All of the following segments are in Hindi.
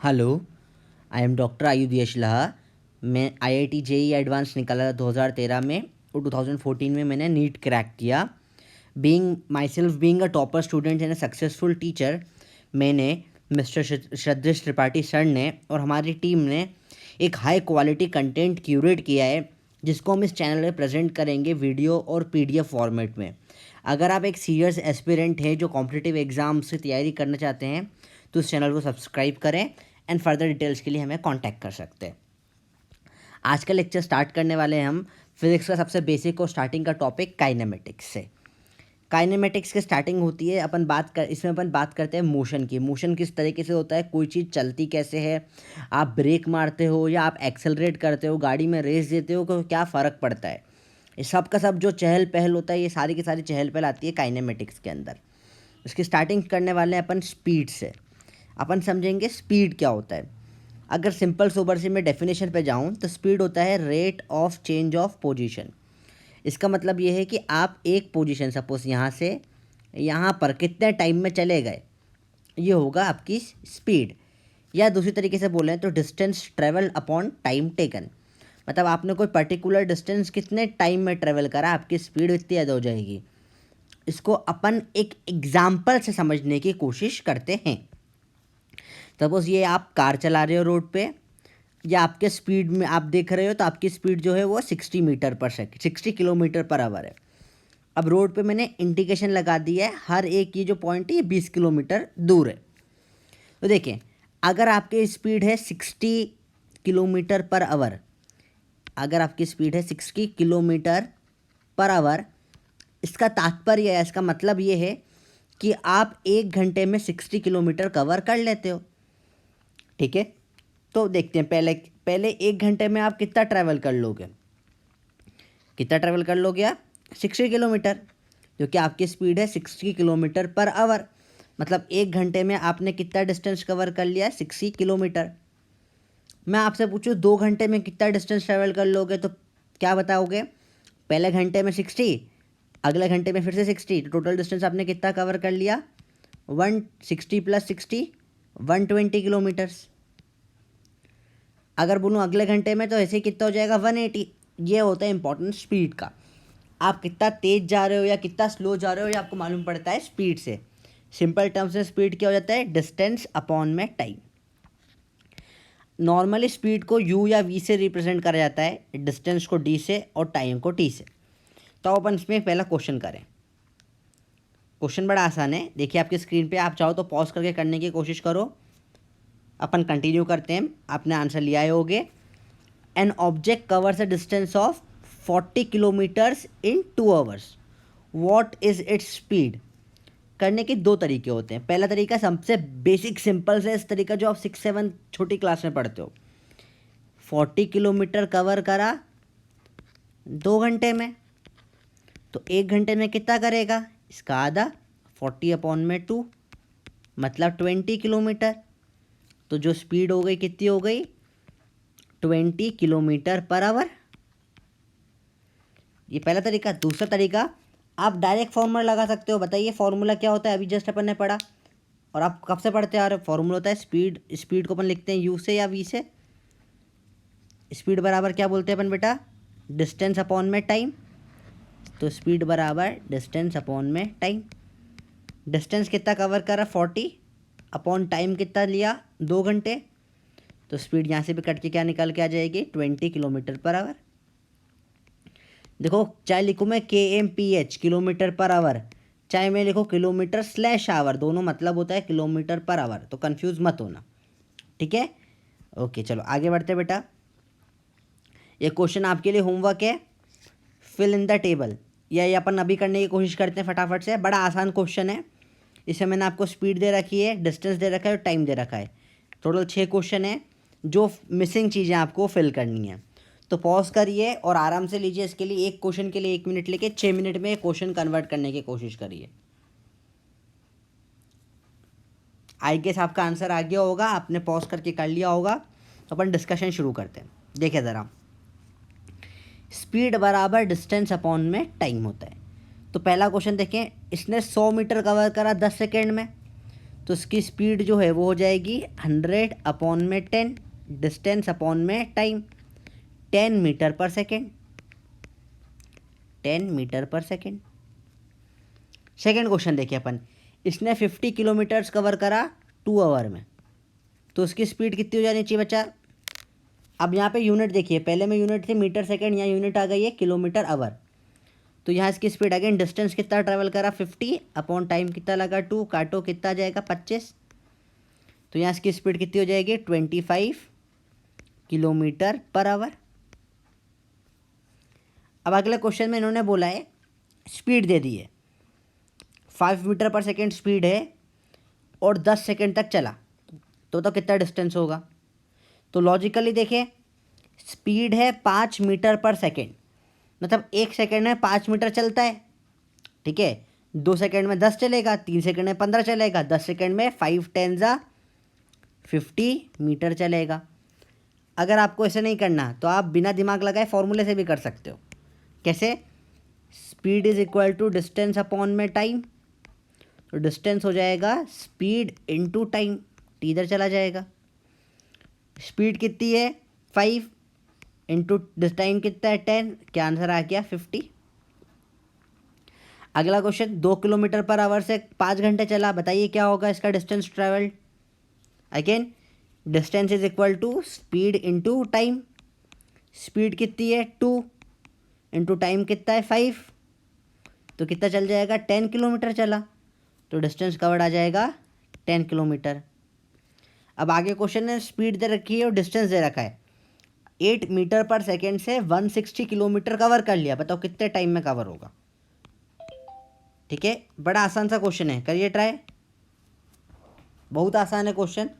हेलो, आई एम डॉक्टर आयुध यशलाहा। मैं IIT JEE एडवांस निकाला था 2013 में और 2014 में मैंने नीट क्रैक किया। Being my self being a topper student and a successful teacher, मैंने मिस्टर श्रद्धेश त्रिपाठी सर ने और हमारी टीम ने एक हाई क्वालिटी कंटेंट क्यूरेट किया है, जिसको हम इस चैनल पे प्रेजेंट करेंगे वीडियो और PDF फॉर्मेट में। अगर आप एक सीरियस एस्पिरेंट हैं जो कॉम्पिटिटिव एग्ज़ाम से तैयारी करना चाहते हैं तो इस चैनल को सब्सक्राइब करें एंड फर्दर डिटेल्स के लिए हमें कांटेक्ट कर सकते हैं। आज का लेक्चर स्टार्ट करने वाले हैं हम फिजिक्स का सबसे बेसिक और स्टार्टिंग का टॉपिक काइनेमेटिक्स से। काइनेमेटिक्स की स्टार्टिंग होती है, इसमें अपन बात करते हैं मोशन की। मोशन किस तरीके से होता है, कोई चीज़ चलती कैसे है, आप ब्रेक मारते हो या आप एक्सेलरेट करते हो, गाड़ी में रेस देते हो, तो क्या फ़र्क पड़ता है। ये सब का सब जो चहल पहल होता है, ये सारी की सारी चहल पहल आती है काइनेमेटिक्स के अंदर। इसकी स्टार्टिंग करने वाले हैं अपन स्पीड से। अपन समझेंगे स्पीड क्या होता है। अगर सिंपल सोबर से मैं डेफिनेशन पे जाऊं तो स्पीड होता है rate of change of position. इसका मतलब ये है कि आप एक पोजीशन सपोज यहाँ से यहाँ पर कितने टाइम में चले गए, ये होगा आपकी स्पीड। या दूसरी तरीके से बोलें तो distance travel upon time taken. मतलब आपने कोई पर्टिकुलर डिस्टेंस कितने टाइम में ट्रेवल करा, आपकी स्पीड इतनी ज़्यादा हो जाएगी। इसको अपन एक एग्जाम्पल से समझने की कोशिश करते हैं। सपोज ये आप कार चला रहे हो रोड पे, या आपके स्पीड में आप देख रहे हो तो आपकी स्पीड जो है वो 60 किलोमीटर पर आवर है। अब रोड पे मैंने इंडिकेशन लगा दी है, हर एक ये जो पॉइंट है ये 20 किलोमीटर दूर है। तो देखें, अगर आपकी स्पीड है 60 किलोमीटर पर आवर, अगर आपकी स्पीड है 60 किलोमीटर पर आवर, इसका तात्पर्य है, इसका मतलब ये है कि आप 1 घंटे में 60 किलोमीटर कवर कर लेते हो। ठीक है, तो देखते हैं पहले 1 घंटे में आप कितना ट्रैवल कर लोगे। कितना ट्रैवल कर लोगे आप? 60 किलोमीटर, क्योंकि आपकी स्पीड है 60 किलोमीटर पर आवर। मतलब 1 घंटे में आपने कितना डिस्टेंस कवर कर लिया? 60 किलोमीटर। मैं आपसे पूछूं 2 घंटे में कितना डिस्टेंस ट्रैवल कर लोगे, तो क्या बताओगे? पहले घंटे में 60, अगले घंटे में फिर से 60, तो टोटल डिस्टेंस आपने कितना कवर कर लिया? 160 + 60 120 किलोमीटर्स। अगर बोलूँ अगले घंटे में तो ऐसे ही कितना हो जाएगा? 180। ये होता है इंपॉर्टेंट स्पीड का। आप कितना तेज़ जा रहे हो या कितना स्लो जा रहे हो, ये आपको मालूम पड़ता है स्पीड से। सिंपल टर्म्स में स्पीड क्या हो जाता है? डिस्टेंस अपॉन में टाइम। नॉर्मली स्पीड को U या V से रिप्रेजेंट करा जाता है, डिस्टेंस को D से और टाइम को T से। तो अपन इसमें पहला क्वेश्चन करें। क्वेश्चन बड़ा आसान है, देखिए आपकी स्क्रीन पे। आप चाहो तो पॉज करके करने की कोशिश करो। अपन कंटिन्यू करते हैं, आपने आंसर लिया होगे। An object covers a distance of 40 kilometres in 2 hours, what is its speed. करने के दो तरीके होते हैं। पहला तरीका सबसे बेसिक सिंपल से, इस तरीका जो आप 6-7 छोटी क्लास में पढ़ते हो। 40 किलोमीटर कवर करा 2 घंटे में, तो 1 घंटे में कितना करेगा? इसका आधा, 40/2 मतलब 20 किलोमीटर। तो जो स्पीड हो गई कितनी हो गई? 20 किलोमीटर पर आवर। ये पहला तरीका। दूसरा तरीका, आप डायरेक्ट फॉर्मूला लगा सकते हो। बताइए फॉर्मूला क्या होता है? अभी जस्ट अपन ने पढ़ा, और आप कब से पढ़ते आ रहे हो। फॉर्मूला होता है स्पीड। स्पीड को अपन लिखते हैं U से या V से। स्पीड बराबर क्या बोलते हैं अपन बेटा? डिस्टेंस अपॉन में टाइम। तो स्पीड बराबर डिस्टेंस अपॉन में टाइम। डिस्टेंस कितना कवर करा? 40 अपॉन टाइम कितना लिया? 2 घंटे। तो स्पीड यहाँ से भी कट के क्या निकल के आ जाएगी? 20 किलोमीटर पर आवर। देखो, चाहे लिखूँ मैं kmph किलोमीटर पर आवर, चाहे मैं लिखूँ किलोमीटर/आवर, दोनों मतलब होता है किलोमीटर पर आवर, तो कंफ्यूज मत होना। ठीक है, ओके, चलो आगे बढ़ते बेटा। ये क्वेश्चन आपके लिए होमवर्क है, फिल इन द टेबल। ये अपन अभी करने की कोशिश करते हैं फटाफट से। बड़ा आसान क्वेश्चन है। इसमें मैंने आपको स्पीड दे रखी है, डिस्टेंस दे रखा है और टाइम दे रखा है। टोटल 6 क्वेश्चन है, जो मिसिंग चीज़ें आपको फिल करनी है। तो पॉज करिए और आराम से लीजिए। इसके लिए एक क्वेश्चन के लिए 1 मिनट लेके 6 मिनट में क्वेश्चन कन्वर्ट करने की कोशिश करिए। आई गेस आपका आंसर आ गया होगा, आपने पॉज करके कर लिया होगा। तो अपन डिस्कशन शुरू करते हैं। देखिए ज़रा, स्पीड बराबर डिस्टेंस अपॉन में टाइम होता है। तो पहला क्वेश्चन देखें, इसने 100 मीटर कवर करा 10 सेकेंड में, तो इसकी स्पीड जो है वो हो जाएगी 100 अपॉन में 10, डिस्टेंस अपॉन में टाइम, 10 मीटर पर सेकेंड, 10 मीटर पर सेकेंड। सेकेंड क्वेश्चन देखिए अपन, इसने 50 किलोमीटर्स कवर करा 2 आवर में, तो उसकी स्पीड कितनी हो जानी चाहिए बच्चा? अब यहाँ पे यूनिट देखिए, पहले में यूनिट थी मीटर सेकेंड, यहाँ यूनिट आ गई है किलोमीटर आवर। तो यहाँ इसकी स्पीड अगेन, डिस्टेंस कितना ट्रैवल करा 50 अपॉन टाइम कितना लगा 2, काटो कितना जाएगा 25, तो यहाँ इसकी स्पीड कितनी हो जाएगी 25 किलोमीटर पर आवर। अब अगले क्वेश्चन में इन्होंने बोला है स्पीड दे दी है, 5 मीटर पर सेकेंड स्पीड है और 10 सेकेंड तक चला, तो कितना डिस्टेंस होगा? तो लॉजिकली देखें, स्पीड है 5 मीटर पर सेकेंड, मतलब 1 सेकेंड में 5 मीटर चलता है, ठीक है। 2 सेकेंड में 10 चलेगा, 3 सेकेंड में 15 चलेगा, 10 सेकेंड में 5 10 जा 50 मीटर चलेगा। अगर आपको ऐसे नहीं करना तो आप बिना दिमाग लगाए फॉर्मूले से भी कर सकते हो। कैसे? Speed is equal to distance upon में टाइम, तो डिस्टेंस हो जाएगा स्पीड इनटू टाइम, टी इधर चला जाएगा। स्पीड कितनी है 5 इंटू टाइम कितना है 10, क्या आंसर आ गया 50। अगला क्वेश्चन, 2 किलोमीटर पर आवर से 5 घंटे चला, बताइए क्या होगा इसका distance travelled? Again distance is equal to speed into time, speed कितनी है 2 इंटू टाइम कितना है 5, तो कितना चल जाएगा 10 किलोमीटर चला, तो डिस्टेंस कवर्ड आ जाएगा 10 किलोमीटर। अब आगे क्वेश्चन है, स्पीड दे रखी है और डिस्टेंस दे रखा है, 8 मीटर पर सेकेंड से 160 किलोमीटर कवर कर लिया, बताओ कितने टाइम में कवर होगा? ठीक है, बड़ा आसान सा क्वेश्चन है, करिए ट्राई, बहुत आसान है क्वेश्चन,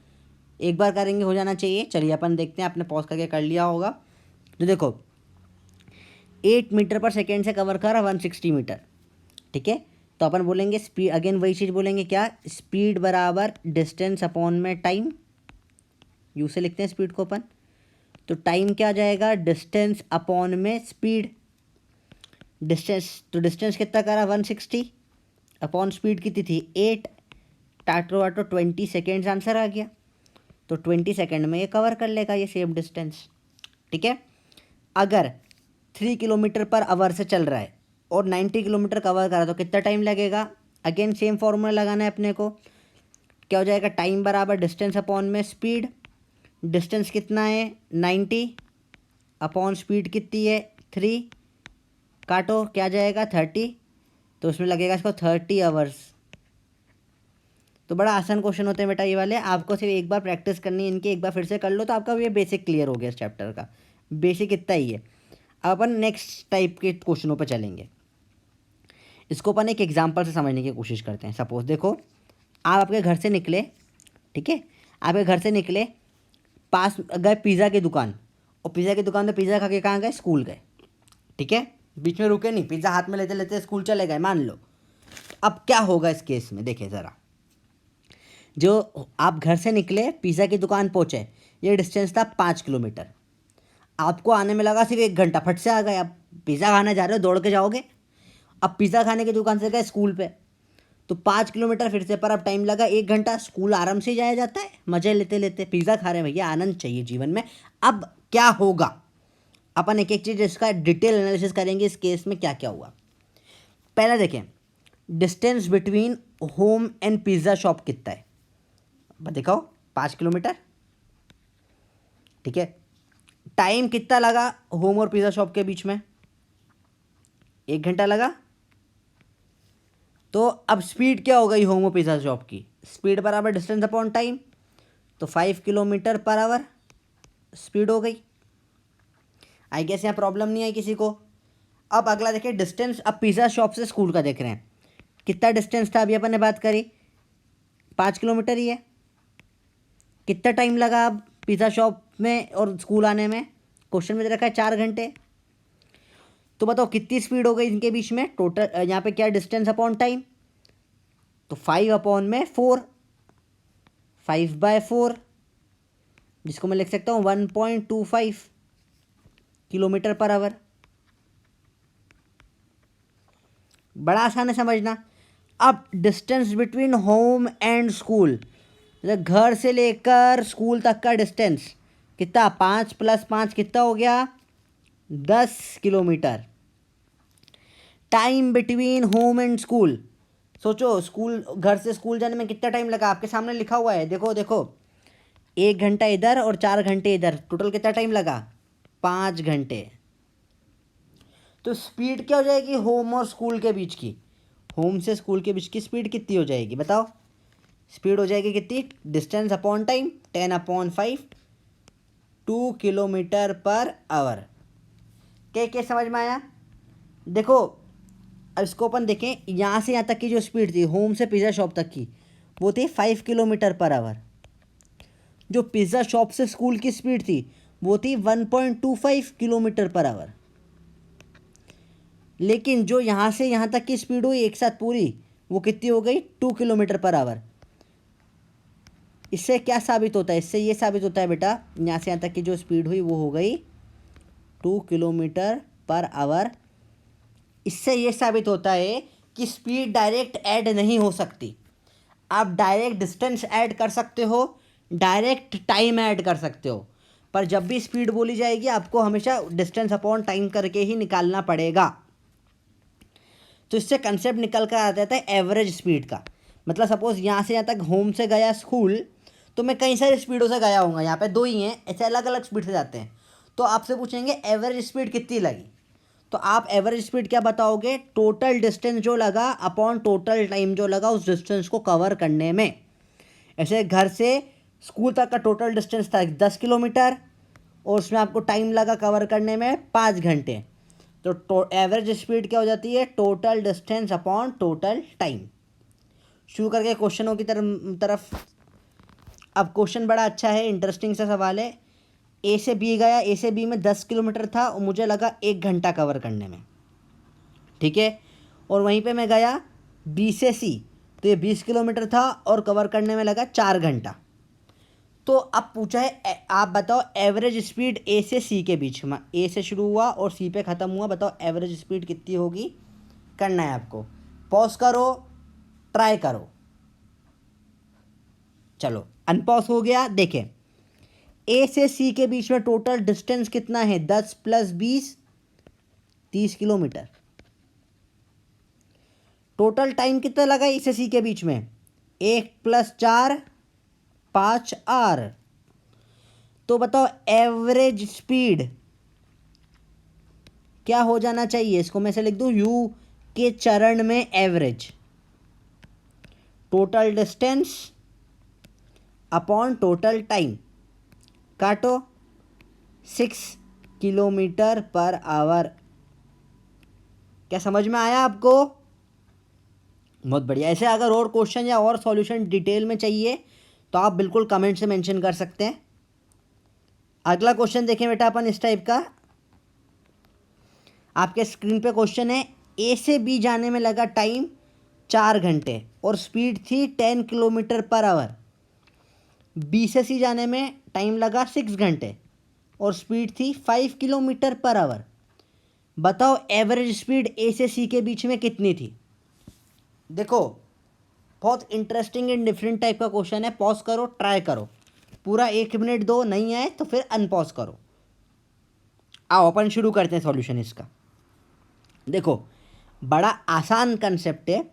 एक बार करेंगे हो जाना चाहिए। चलिए अपन देखते हैं, आपने पॉज करके कर लिया होगा। तो देखो 8 मीटर पर सेकेंड से कवर करा 160 मीटर, ठीक है। तो अपन बोलेंगे स्पीड, अगेन वही चीज़ बोलेंगे, क्या? स्पीड बराबर डिस्टेंस अपॉन में टाइम, यू से लिखते हैं स्पीड को अपन, तो टाइम क्या आ जाएगा डिस्टेंस अपॉन में स्पीड, डिस्टेंस, तो डिस्टेंस कितना करा 160 अपॉन स्पीड कितनी थी 8, टाटो वाटो 20 सेकेंड्स आंसर आ गया, तो 20 सेकेंड में ये कवर कर लेगा ये सेम डिस्टेंस, ठीक है। अगर 3 किलोमीटर पर आवर से चल रहा है और 90 किलोमीटर कवर करा तो कितना टाइम लगेगा? अगेन सेम फॉर्मूला लगाना है अपने को, क्या हो जाएगा टाइम बराबर डिस्टेंस अपॉन में स्पीड, डिस्टेंस कितना है 90 अपॉन स्पीड कितनी है 3, काटो क्या जाएगा 30, तो उसमें लगेगा इसको 30 आवर्स। तो बड़ा आसान क्वेश्चन होते हैं बेटा ये वाले, आपको सिर्फ एक बार प्रैक्टिस करनी है इनकी, एक बार फिर से कर लो तो आपका ये बेसिक क्लियर हो गया इस चैप्टर का, बेसिक इतना ही है। अब अपन नेक्स्ट टाइप के क्वेश्चनों पर चलेंगे, इसको अपन एक एग्जाम्पल से समझने की कोशिश करते हैं। सपोज देखो, आप आपके घर से निकले, ठीक है, आपके घर से निकले, पास गए पिज़्ज़ा की दुकान, और पिज़्ज़ा की दुकान में पिज़्ज़ा खा के कहाँ गए? स्कूल गए, ठीक है, बीच में रुके नहीं, पिज़्ज़ा हाथ में लेते लेते स्कूल चले गए मान लो। अब क्या होगा इस केस में, देखिए ज़रा, जो आप घर से निकले पिज़्ज़ा की दुकान पहुँचे, ये डिस्टेंस था 5 किलोमीटर, आपको आने में लगा सिर्फ 1 घंटा, फट से आ गए। अब पिज़्ज़ा खाने जा रहे हो, दौड़ के जाओगे, अब पिज़्ज़ा खाने की दुकान से गए स्कूल पे, तो 5 किलोमीटर फिर से, पर अब टाइम लगा 1 घंटा, स्कूल आराम से जाया जाता है मज़े लेते लेते, पिज़्ज़ा खा रहे हैं भैया, आनंद चाहिए जीवन में। अब क्या होगा, अपन एक एक चीज़ इसका डिटेल एनालिसिस करेंगे, इस केस में क्या क्या हुआ। पहले देखें, distance between home and pizza shop कितना है, दिखाओ 5 किलोमीटर, ठीक है। टाइम कितना लगा होम और पिज़्ज़ा शॉप के बीच में? 1 घंटा लगा। तो अब स्पीड क्या हो गई होम और पिज़्ज़ा शॉप की? स्पीड बराबर डिस्टेंस अपॉन टाइम, तो 5 किलोमीटर पर आवर स्पीड हो गई। आई गेस यहाँ प्रॉब्लम नहीं आई किसी को। अब अगला देखिए डिस्टेंस, अब पिज़्ज़ा शॉप से स्कूल का देख रहे हैं, कितना डिस्टेंस था? अभी अपन ने बात करी 5 किलोमीटर ही है। कितना टाइम लगा अब पिज़्ज़ा शॉप में और स्कूल आने में? क्वेश्चन में दे रखा है 4 घंटे। तो बताओ कितनी स्पीड हो गई इनके बीच में टोटल? यहाँ पे क्या डिस्टेंस अपॉन टाइम, तो 5 अपॉन में 4, 5/4, जिसको मैं लिख सकता हूँ 1.25 किलोमीटर पर आवर। बड़ा आसान है समझना। अब distance between home and school, मतलब घर से लेकर स्कूल तक का डिस्टेंस कितना, 5 + 5 कितना हो गया, 10 kilometre. Time between home and school, सोचो स्कूल, घर से स्कूल जाने में कितना टाइम लगा, आपके सामने लिखा हुआ है, देखो देखो, 1 घंटा इधर और 4 घंटे इधर, टोटल कितना टाइम लगा, 5 घंटे। तो स्पीड क्या हो जाएगी होम और स्कूल के बीच की, होम से स्कूल के बीच की स्पीड कितनी हो जाएगी बताओ, स्पीड हो जाएगी कितनी, डिस्टेंस अपॉन टाइम, 10/5, 2 किलोमीटर/आवर। क्या क्या समझ में आया? देखो अब इसको अपन देखें, यहाँ से यहाँ तक की जो स्पीड थी होम से पिज़्ज़ा शॉप तक की, वो थी 5 किलोमीटर/आवर। जो पिज़्ज़ा शॉप से स्कूल की स्पीड थी वो थी 1.25 किलोमीटर/आवर। लेकिन जो यहाँ से यहाँ तक की स्पीड हुई एक साथ पूरी, वो कितनी हो गई, 2 किलोमीटर/आवर। इससे क्या साबित होता है, इससे ये साबित होता है बेटा, यहाँ से यहाँ तक की जो स्पीड हुई वो हो गई 2 किलोमीटर/आवर। इससे ये साबित होता है कि स्पीड डायरेक्ट ऐड नहीं हो सकती। आप डायरेक्ट डिस्टेंस ऐड कर सकते हो, डायरेक्ट टाइम ऐड कर सकते हो, पर जब भी स्पीड बोली जाएगी आपको हमेशा डिस्टेंस अपॉन टाइम करके ही निकालना पड़ेगा। तो इससे कंसेप्ट निकल कर आ जाता है एवरेज स्पीड का। मतलब सपोज यहाँ से यहाँ तक होम से गया स्कूल, तो मैं कई सारी स्पीडों से गया हूँगा, यहाँ पे 2 ही हैं, ऐसे अलग अलग स्पीड से जाते हैं। तो आपसे पूछेंगे एवरेज स्पीड कितनी लगी, तो आप एवरेज स्पीड क्या बताओगे, टोटल डिस्टेंस जो लगा अपॉन टोटल टाइम जो लगा उस डिस्टेंस को कवर करने में। ऐसे घर से स्कूल तक का टोटल डिस्टेंस था 10 किलोमीटर, और उसमें आपको टाइम लगा कवर करने में 5 घंटे। तो एवरेज स्पीड क्या हो जाती है, total distance upon total time. शुरू करके क्वेश्चनों की तरफ। अब क्वेश्चन बड़ा अच्छा है, इंटरेस्टिंग सा सवाल है। ए से बी गया, ए से बी में 10 किलोमीटर था और मुझे लगा 1 घंटा कवर करने में, ठीक है। और वहीं पे मैं गया बी से सी, तो ये 20 किलोमीटर था और कवर करने में लगा 4 घंटा। तो अब पूछा है आप बताओ एवरेज स्पीड ए से सी के बीच में, ए से शुरू हुआ और सी पे ख़त्म हुआ, बताओ एवरेज स्पीड कितनी होगी, करना है आपको। पॉज करो, ट्राई करो। चलो अनपॉज हो गया। देखें ए से सी के बीच में टोटल डिस्टेंस कितना है, 10 + 20 30 किलोमीटर। टोटल टाइम कितना लगा ए से सी के बीच में, 1 + 4 5 आवर। तो बताओ एवरेज स्पीड क्या हो जाना चाहिए, इसको मैं से लिख दूं यू के चरण में average, total distance upon total time, काटो 6 किलोमीटर/आवर। क्या समझ में आया आपको? बहुत बढ़िया। ऐसे अगर और क्वेश्चन या और सॉल्यूशन डिटेल में चाहिए तो आप बिल्कुल कमेंट से मेंशन कर सकते हैं। अगला क्वेश्चन देखें बेटा अपन इस टाइप का, आपके स्क्रीन पे क्वेश्चन है, ए से बी जाने में लगा टाइम 4 घंटे और स्पीड थी 10 किलोमीटर/आवर। बी से सी जाने में टाइम लगा 6 घंटे और स्पीड थी 5 किलोमीटर/आवर। बताओ एवरेज स्पीड ए से सी के बीच में कितनी थी। देखो बहुत इंटरेस्टिंग एंड डिफरेंट टाइप का क्वेश्चन है। पॉज करो, ट्राई करो, पूरा 1 मिनट दो, नहीं आए तो फिर अनपॉज करो। आओ अपन शुरू करते हैं सॉल्यूशन इसका। देखो बड़ा आसान कंसेप्ट है,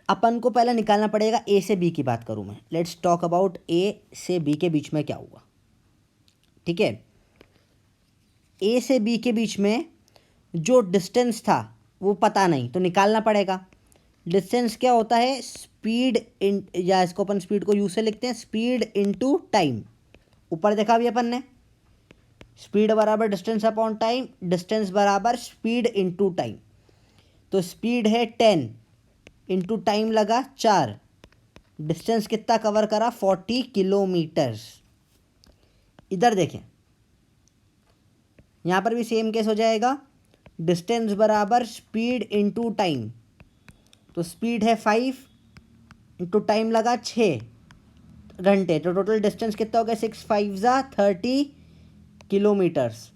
अपन को पहले निकालना पड़ेगा ए से बी की बात करूं मैं। लेट्स टॉक अबाउट ए से बी के बीच में क्या हुआ, ठीक है। ए से बी के बीच में जो डिस्टेंस था वो पता नहीं, तो निकालना पड़ेगा। डिस्टेंस क्या होता है, स्पीड इन, या इसको अपन स्पीड को यू से लिखते हैं, स्पीड इनटू टाइम। ऊपर देखा भी अपन ने, स्पीड बराबर डिस्टेंस अपॉन टाइम, डिस्टेंस बराबर स्पीड इनटू टाइम। तो स्पीड है 10 इंटू टाइम लगा 4, डिस्टेंस कितना कवर करा, 40 किलोमीटर्स। इधर देखें, यहाँ पर भी सेम केस हो जाएगा, डिस्टेंस बराबर स्पीड इनटू टाइम। तो स्पीड है 5 इंटू टाइम लगा 6 घंटे, तो टोटल डिस्टेंस कितना हो गया, 6 × 5 = 30 किलोमीटर्स।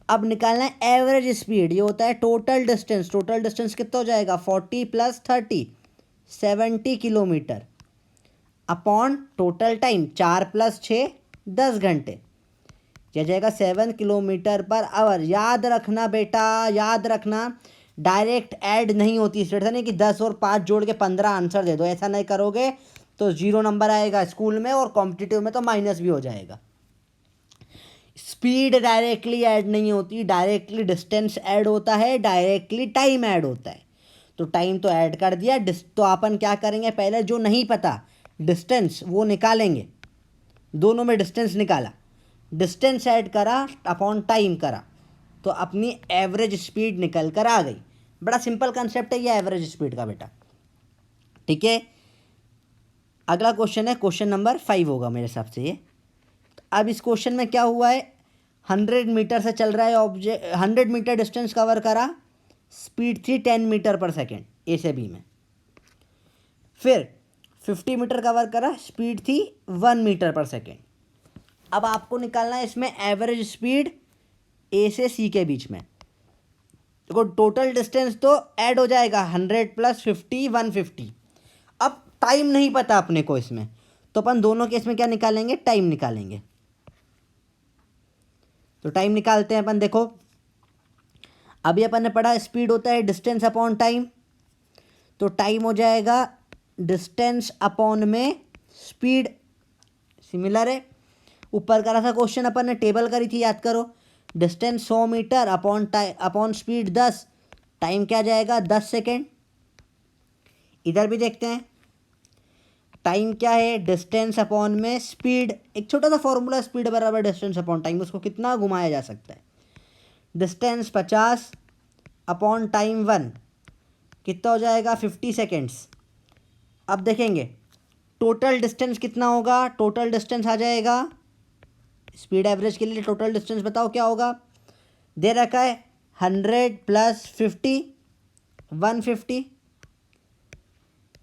अब निकालना है एवरेज स्पीड, ये होता है टोटल डिस्टेंस। टोटल डिस्टेंस कितना हो जाएगा, 40 + 30, 70 किलोमीटर अपॉन टोटल टाइम 4 + 6 10 घंटे, यह जाएगा 7 किलोमीटर पर आवर। याद रखना बेटा, याद रखना, डायरेक्ट ऐड नहीं होती। इस नहीं कि 10 और 5 जोड़ के 15 आंसर दे दो, ऐसा नहीं करोगे तो 0 नंबर आएगा स्कूल में, और कॉम्पिटिटिव में तो माइनस भी हो जाएगा। स्पीड डायरेक्टली ऐड नहीं होती, डायरेक्टली डिस्टेंस ऐड होता है, डायरेक्टली टाइम ऐड होता है। तो टाइम तो ऐड कर दिया, तो अपन क्या करेंगे, पहले जो नहीं पता डिस्टेंस वो निकालेंगे। दोनों में डिस्टेंस निकाला, डिस्टेंस ऐड करा अपॉन टाइम करा, तो अपनी एवरेज स्पीड निकल कर आ गई। बड़ा सिंपल कंसेप्ट है ये एवरेज स्पीड का बेटा, ठीक है। अगला क्वेश्चन है, क्वेश्चन नंबर 5 होगा मेरे हिसाब से ये। अब इस क्वेश्चन में क्या हुआ है, 100 मीटर से चल रहा है ऑब्जेक्ट, 100 मीटर डिस्टेंस कवर करा, स्पीड थी 10 मीटर पर सेकेंड ए से बी में। फिर 50 मीटर कवर करा, स्पीड थी 1 मीटर पर सेकेंड। अब आपको निकालना है इसमें एवरेज स्पीड ए से सी के बीच में। देखो टोटल डिस्टेंस तो ऐड हो जाएगा, 100 + 50 150। अब टाइम नहीं पता अपने को इसमें, तो अपन दोनों केस में क्या निकालेंगे, टाइम निकालेंगे। तो टाइम निकालते हैं अपन। देखो अभी अपन ने पढ़ा स्पीड होता है डिस्टेंस अपॉन टाइम, तो टाइम हो जाएगा डिस्टेंस अपॉन में स्पीड, सिमिलर है। ऊपर करा था क्वेश्चन अपन ने, टेबल करी थी, याद करो। Distance 100 metre upon speed 10, time क्या जाएगा 10 सेकेंड। इधर भी देखते हैं टाइम क्या है, डिस्टेंस अपॉन में स्पीड। एक छोटा सा फॉर्मूला, स्पीड बराबर डिस्टेंस अपॉन टाइम, उसको कितना घुमाया जा सकता है। डिस्टेंस 50 अपॉन टाइम 1, कितना हो जाएगा 50 सेकेंड्स। अब देखेंगे टोटल डिस्टेंस कितना होगा, टोटल डिस्टेंस आ जाएगा, स्पीड एवरेज के लिए टोटल डिस्टेंस बताओ क्या होगा। दे रखा है 100 + 50 150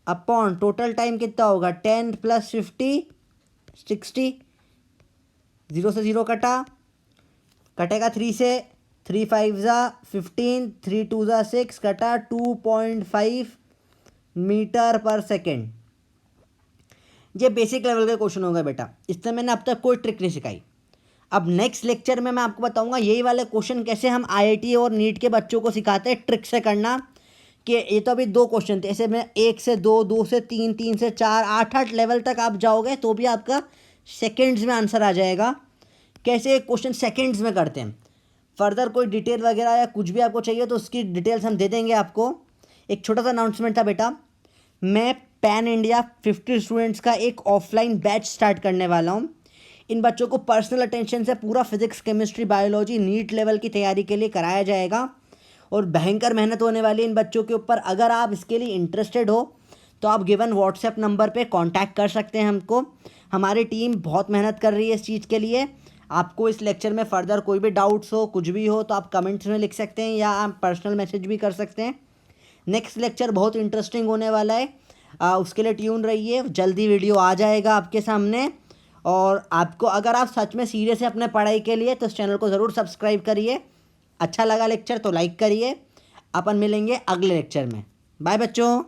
अपॉन टोटल टाइम कितना होगा 10 + 50 60। 0 से 0 कटेगा 3 से, 3 5 = 15, 3 2 = 6, कटा 2.5 मीटर पर सेकेंड। ये बेसिक लेवल का क्वेश्चन होगा बेटा, इससे मैंने अब तक कोई ट्रिक नहीं सिखाई। अब नेक्स्ट लेक्चर में मैं आपको बताऊंगा यही वाले क्वेश्चन कैसे हम आईआईटी और नीट के बच्चों को सिखाते हैं ट्रिक से करना। कि ये तो अभी 2 क्वेश्चन थे, ऐसे में 1 से 2, 2 से 3, 3 से 4, 8 लेवल तक आप जाओगे तो भी आपका सेकेंड्स में आंसर आ जाएगा। कैसे क्वेश्चन सेकेंड्स में करते हैं। फर्दर कोई डिटेल वगैरह या कुछ भी आपको चाहिए तो उसकी डिटेल्स हम दे देंगे आपको। एक छोटा सा अनाउंसमेंट था बेटा, मैं पैन इंडिया 50 स्टूडेंट्स का एक ऑफलाइन बैच स्टार्ट करने वाला हूँ। इन बच्चों को पर्सनल अटेंशन से पूरा physics chemistry biology NEET level की तैयारी के लिए कराया जाएगा, और भयंकर मेहनत होने वाली है इन बच्चों के ऊपर। अगर आप इसके लिए इंटरेस्टेड हो तो आप गिवन व्हाट्सएप नंबर पे कांटेक्ट कर सकते हैं हमको। हमारी टीम बहुत मेहनत कर रही है इस चीज़ के लिए। आपको इस लेक्चर में फर्दर कोई भी डाउट्स हो, कुछ भी हो, तो आप कमेंट्स में लिख सकते हैं या आप पर्सनल मैसेज भी कर सकते हैं। नेक्स्ट लेक्चर बहुत इंटरेस्टिंग होने वाला है, उसके लिए ट्यून रहिए, जल्दी वीडियो आ जाएगा आपके सामने। और आपको अगर आप सच में सीरियस है अपने पढ़ाई के लिए तो इस चैनल को ज़रूर सब्सक्राइब करिए। अच्छा लगा लेक्चर तो लाइक करिए। अपन मिलेंगे अगले लेक्चर में। बाय बच्चों।